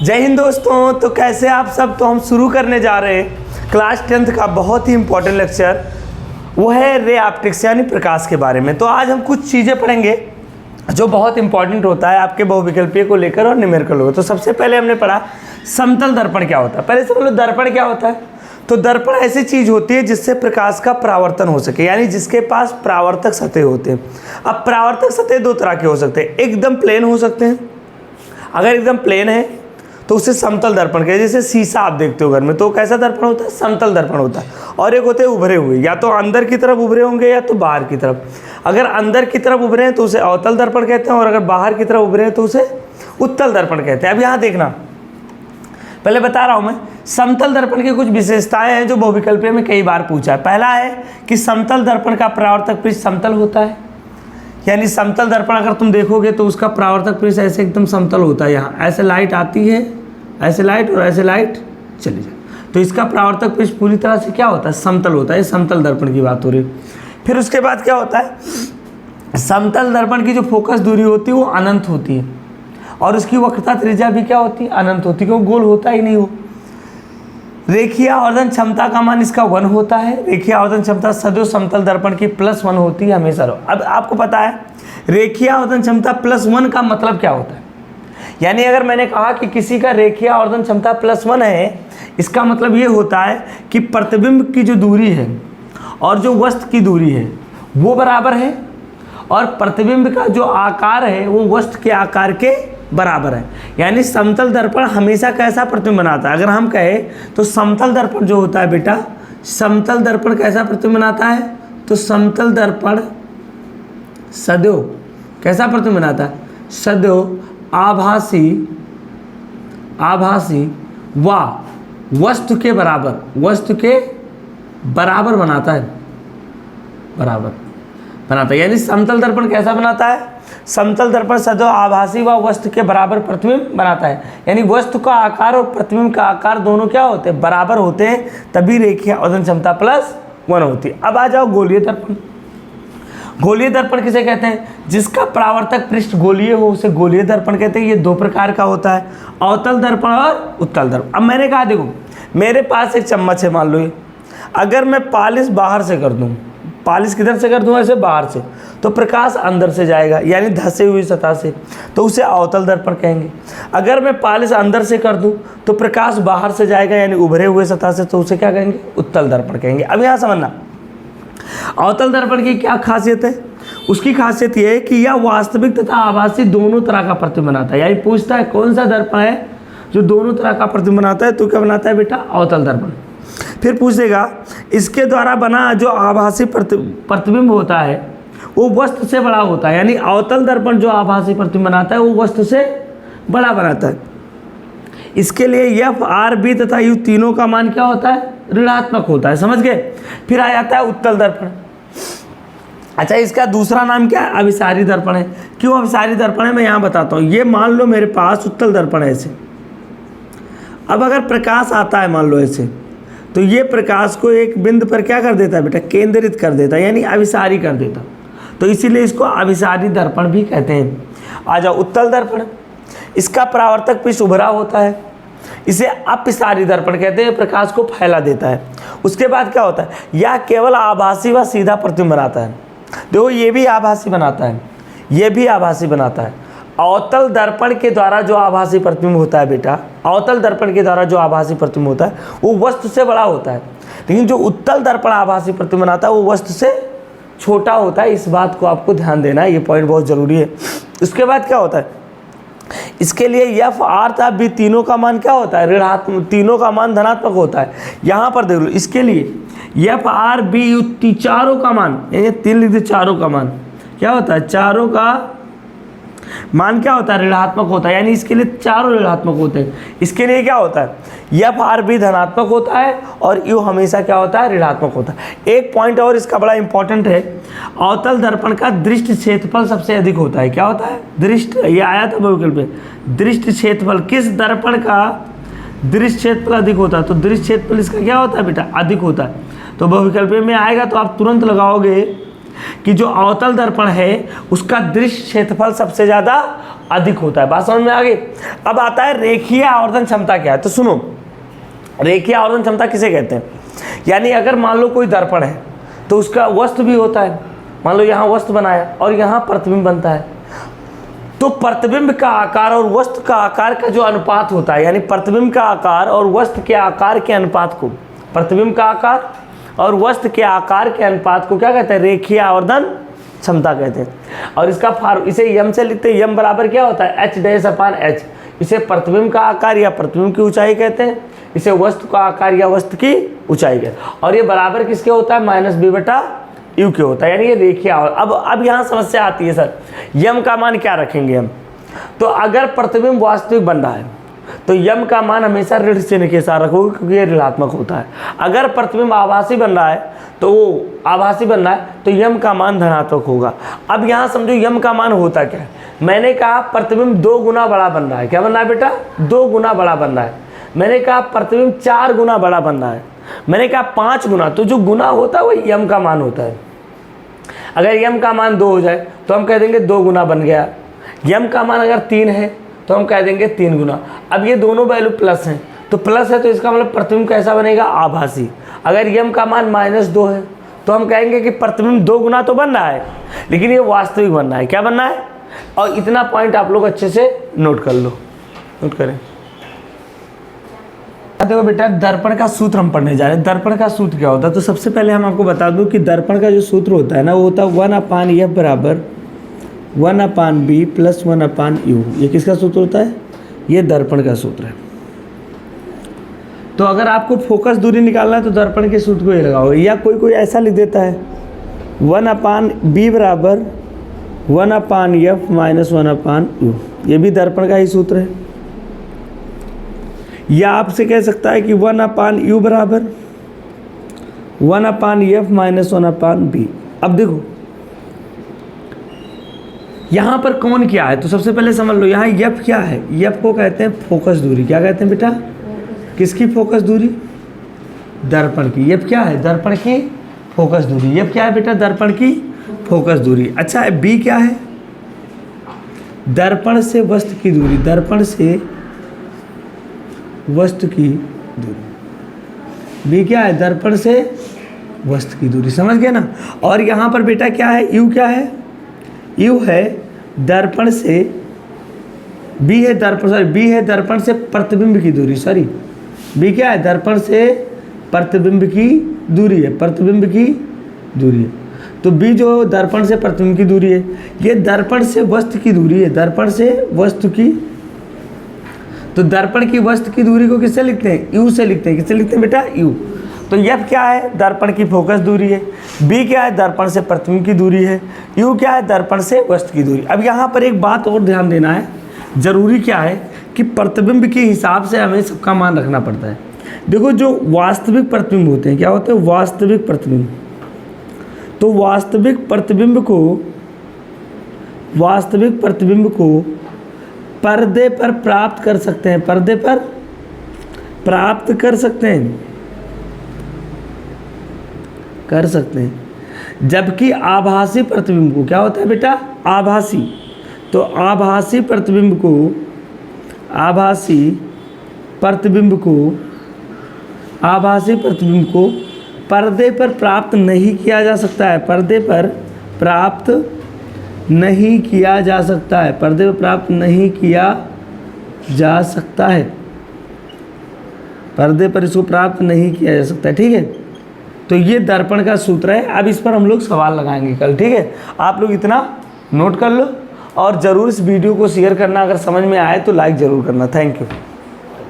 जय हिंद दोस्तों। तो कैसे आप सब। तो हम शुरू करने जा रहे हैं क्लास 10th का बहुत ही इंपॉर्टेंट लेक्चर, वो है रे ऑप्टिक्स यानी प्रकाश के बारे में। तो आज हम कुछ चीज़ें पढ़ेंगे जो बहुत इंपॉर्टेंट होता है आपके बहुविकल्पीय को लेकर और न्यूमेरिकल को। तो सबसे पहले हमने पढ़ा समतल दर्पण क्या होता है। पहले से बोलो दर्पण क्या होता है। तो दर्पण ऐसी चीज़ होती है जिससे प्रकाश का परावर्तन हो सके, यानी जिसके पास परावर्तक सतह होते हैं। अब परावर्तक सतह दो तरह के हो सकते हैं, एकदम प्लेन हो सकते हैं। अगर एकदम प्लेन है तो उसे समतल दर्पण कहते हैं। जैसे शीशा आप देखते हो घर में, तो कैसा दर्पण होता है, समतल दर्पण होता है। और एक होते हैं उभरे हुए, या तो अंदर की तरफ उभरे होंगे या तो बाहर की तरफ। अगर अंदर की तरफ उभरे हैं तो उसे अवतल दर्पण कहते हैं, और अगर बाहर की तरफ उभरे हैं तो उसे उत्तल दर्पण कहते हैं। अब यहाँ देखना, पहले बता रहा हूँ मैं, समतल दर्पण की कुछ विशेषताएं हैं जो बहुविकल्पीय में कई बार पूछा है। पहला है कि समतल दर्पण का परावर्तक पृष्ठ समतल होता है, यानी समतल दर्पण अगर तुम देखोगे तो उसका परावर्तक पृष्ठ ऐसे एकदम समतल होता है। यहाँ ऐसे लाइट आती है, ऐसे लाइट और ऐसे लाइट चली जाए, तो इसका परावर्तक पृष्ठ पूरी तरह से क्या होता है, समतल होता है। ये समतल दर्पण की बात हो रही है। फिर उसके बाद क्या होता है, समतल दर्पण की जो फोकस दूरी होती है वो अनंत होती है, और उसकी वक्रता त्रिज्या भी क्या होती है, अनंत होती है, क्योंकि गोल होता ही नहीं हो। रेखीय आवर्धन क्षमता का मान इसका 1 होता है। रेखीय आवर्धन क्षमता सदैव समतल दर्पण की +1 होती है हमेशा। अब आपको पता है रेखीय आवर्धन क्षमता +1 का मतलब क्या होता है, यानी अगर मैंने कहा कि किसी का रेखीय आवर्धन क्षमता +1 है, इसका मतलब ये होता है कि प्रतिबिंब की जो दूरी है और जो वस्तु की दूरी है वो बराबर है, और प्रतिबिंब का जो आकार है वो वस्तु के आकार के बराबर है। यानी समतल दर्पण हमेशा कैसा प्रतिबिंब बनाता है। अगर हम कहें तो समतल दर्पण जो होता है बेटा, समतल दर्पण कैसा प्रतिबिंब बनाता है, तो समतल दर्पण सदैव कैसा प्रतिबिंब बनाता है, सदैव आभासी व वस्तु के बराबर बनाता है, यानी समतल दर्पण कैसा बनाता है, समतल दर्पण सदैव आभासी व वस्तु के बराबर प्रतिबिंब बनाता है। यानी वस्तु का आकार और प्रतिबिंब का आकार दोनों क्या होते हैं, बराबर होते हैं, तभी रेखीय आवर्धन क्षमता +1 होती है। अब आ जाओ गोलीय दर्पण। गोलीय दर्पण किसे कहते हैं, जिसका परावर्तक पृष्ठ गोलीय हो उसे गोलीय दर्पण कहते हैं। ये 2 प्रकार का होता है, अवतल दर्पण और उत्तल दर्पण। अब मैंने कहा देखो मेरे पास एक चम्मच है, मान लो ये, अगर मैं पालिश बाहर से कर दूं, पालिश किधर से कर दूं, ऐसे बाहर से, तो प्रकाश अंदर से जाएगा, यानी धंसे हुई सतह से, तो उसे अवतल दर्पण कहेंगे। अगर मैं पालिश अंदर से कर दूं तो प्रकाश बाहर से जाएगा, यानी उभरे हुए सतह से, तो उसे क्या कहेंगे, उत्तल दर्पण कहेंगे। अब यहाँ समझना अवतल दर्पण की क्या खासियत है। उसकी खासियत यह है कि यह वास्तविक तथा आभासी दोनों तरह का प्रतिबिंब बनाता है। यानी पूछता है कौन सा दर्पण है जो दोनों तरह का प्रतिबिंब बनाता है, तो क्या बनाता है बेटा, अवतल दर्पण। फिर पूछेगा इसके द्वारा बना जो आभासी प्रतिबिंब होता है वो वस्तु से बड़ा होता है। यानी अवतल दर्पण जो आभासी प्रतिबिंब बनाता है वो वस्तु से बड़ा बनाता है। इसके लिए F, R, B तथा U तीनों का मान क्या होता है, ऋणात्मक होता है। समझ गए। फिर आ जाता है उत्तल दर्पण। अच्छा, इसका दूसरा नाम क्या है, अभिसारी दर्पण है। क्यों अभिसारी दर्पण है, मैं यहाँ बताता हूँ। ये मान लो मेरे पास उत्तल दर्पण है ऐसे। अब अगर प्रकाश आता है मान लो ऐसे, तो ये प्रकाश को एक बिंदु पर क्या कर देता है बेटा, केंद्रित कर देता है, यानी अभिसारी कर देता। तो इसीलिए इसको अभिसारी दर्पण भी कहते हैं। आ जाओ उत्तल दर्पण। इसका परावर्तक पृष्ठ उभरा होता है, इसे अपसारी दर्पण कहते हैं, प्रकाश को फैला देता है। उसके बाद क्या होता है, यह केवल आभासी व सीधा प्रतिबिंब बनाता है। देखो ये भी आभासी बनाता है, ये भी आभासी बनाता है। अवतल दर्पण के द्वारा जो आभासी प्रतिबिंब होता है बेटा, अवतल दर्पण के द्वारा जो आभासी प्रतिबिंब होता है वो वस्तु से बड़ा होता है, लेकिन जो उत्तल दर्पण आभासी प्रतिबिंब बनाता है वो वस्तु से छोटा होता है। इस बात को आपको ध्यान देना है, ये पॉइंट बहुत जरूरी है। उसके बाद क्या होता है, इसके लिए F, R तथा B तीनों का मान क्या होता है, ऋणात्मक, तीनों का मान धनात्मक होता है। यहाँ पर देख लो, इसके लिए F, R, B, U चारों का मान, ये 3 लिख दे, चारों का मान क्या होता है, चारों का मान क्या होता है, ऋणात्मक होता है। यानी इसके लिए चारों ऋणात्मक होते हैं। इसके लिए क्या होता है, F, R, B धनात्मक होता है और U हमेशा क्या होता है, ऋणात्मक होता है। एक पॉइंट और इसका बड़ा इंपॉर्टेंट है, अवतल दर्पण का दृष्टि क्षेत्रफल सबसे अधिक होता है। क्या होता है, दृष्टि, ये आया था बहुविकल्प में, दृष्टि क्षेत्रफल। किस दर्पण का दृष्टि क्षेत्रफल अधिक होता है, तो दृष्टि क्षेत्रफल इसका क्या होता है बेटा, अधिक होता है। तो बहुविकल्प में आएगा तो आप तुरंत लगाओगे कि जो अवतल दर्पण है उसका दृश्य क्षेत्रफल सबसे ज़्यादा अधिक होता है। बात समझ में आ गई। अब आता है रेखीय आवर्धन क्षमता क्या है। तो सुनो, रेखीय आवर्धन क्षमता किसे कहते हैं, यानी अगर मान लो कोई दर्पण है तो उसका वस्तु भी होता है, मान लो यहाँ वस्तु बनाया और यहाँ प्रतिबिंब बनता है, तो प्रतिबिंब का आकार और वस्तु का आकार का जो अनुपात होता है, यानी प्रतिबिंब का आकार और वस्तु के आकार के अनुपात को, प्रतिबिंब का आकार और वस्तु के आकार के अनुपात को क्या कहते हैं, रेखीय आवर्धन क्षमता कहते हैं। और इसका इसे यम से लिखते हैं, यम बराबर क्या होता है, h'/h। इसे प्रतिबिंब का आकार या प्रतिबिंब की ऊंचाई कहते हैं, इसे वस्तु का आकार या वस्तु की ऊंचाई कहते हैं। और ये बराबर किसके होता है, -b/u के होता है, यानी ये रेखीय। अब यहाँ समस्या आती है, सर यम का मान क्या रखेंगे हम। तो अगर प्रतिबिंब वास्तविक बन रहा है तो यम का मान हमेशा ऋण चिन्ह के साथ रखोगे, क्योंकि ये ऋणात्मक होता है। अगर प्रतिबिंब आभासी बन रहा है तो वो आभासी बन रहा है तो यम का मान धनात्मक होगा। अब यहाँ समझो यम का मान होता क्या है। मैंने कहा प्रतिबिंब 2 गुना बड़ा बन रहा है, क्या बन रहा है बेटा, 2 गुना बड़ा बन रहा है। मैंने कहा प्रतिबिंब 4 गुना बड़ा बन रहा है, मैंने कहा 5 गुना। तो जो गुना होता है वही यम का मान होता है। अगर यम का मान 2 हो जाए तो हम कह देंगे 2 गुना बन गया। यम का मान अगर 3 है तो हम कह देंगे 3 गुना। अब ये दोनों वैल्यू प्लस हैं, तो प्लस है तो इसका मतलब प्रतिबिंब कैसा बनेगा, आभासी। अगर यम का मान -2 है तो हम कहेंगे कि प्रतिबिंब 2 गुना तो बन रहा है लेकिन ये वास्तविक बन रहा है, क्या बन रहा है। और इतना पॉइंट आप लोग अच्छे से नोट कर लो, नोट करें। देखो बेटा, दर्पण का सूत्र हम पढ़ने जा रहे हैं। दर्पण का सूत्र क्या होता है, तो सबसे पहले हम आपको बता दूं कि दर्पण का जो सूत्र होता है ना, वो होता है 1/f बराबर 1/b + 1/u। ये किसका सूत्र होता है, ये दर्पण का सूत्र है। तो अगर आपको फोकस दूरी निकालना है तो दर्पण के सूत्र को ये लगाओ, या कोई ऐसा लिख देता है 1/b बराबर 1/f - 1/u। ये भी दर्पण का ही सूत्र है। या आपसे कह सकता है कि 1/u बराबर 1/f - 1/b। अब देखो यहाँ पर कौन क्या है, तो सबसे पहले समझ लो यहाँ f क्या है। f को कहते हैं फोकस दूरी। क्या कहते हैं बेटा, किसकी फोकस दूरी, दर्पण की। f क्या है, दर्पण की फोकस दूरी। f क्या है बेटा, दर्पण की फोकस दूरी। अच्छा b क्या है, दर्पण से वस्तु की दूरी, दर्पण से वस्तु की दूरी। b क्या है, दर्पण से वस्तु की दूरी। समझ गए ना। और यहाँ पर बेटा क्या है, u क्या है, u है दर्पण से, b है दर्पण से प्रतिबिंब की दूरी। सॉरी, b क्या है, दर्पण से प्रतिबिंब की दूरी है, प्रतिबिंब की दूरी है। तो b जो दर्पण से प्रतिबिंब की दूरी है, ये दर्पण से वस्तु की दूरी है, दर्पण से वस्तु की। तो दर्पण की वस्तु की दूरी को किससे लिखते हैं, u से लिखते हैं। किससे लिखते हैं बेटा, u। तो f क्या है, दर्पण की फोकस दूरी है। b क्या है, दर्पण से प्रतिबिंब की दूरी है। u क्या है, दर्पण से वस्तु की दूरी। अब यहाँ पर एक बात और ध्यान देना है, जरूरी क्या है कि प्रतिबिंब के हिसाब से हमें सबका मान रखना पड़ता है। देखो जो वास्तविक प्रतिबिंब होते हैं, क्या होते हैं, वास्तविक प्रतिबिंब। तो वास्तविक प्रतिबिंब को पर्दे पर प्राप्त कर सकते हैं, पर्दे पर प्राप्त कर सकते हैं। जबकि आभासी प्रतिबिंब को क्या होता है बेटा, आभासी। तो आभासी प्रतिबिंब को पर्दे पर प्राप्त नहीं किया जा सकता है, पर्दे पर प्राप्त नहीं किया जा सकता है, पर्दे पर प्राप्त नहीं किया जा सकता है, पर्दे पर इसको प्राप्त नहीं किया जा सकता है। ठीक है, तो ये दर्पण का सूत्र है। अब इस पर हम लोग सवाल लगाएंगे कल। ठीक है, आप लोग इतना नोट कर लो और ज़रूर इस वीडियो को शेयर करना। अगर समझ में आए तो लाइक ज़रूर करना। Thank you.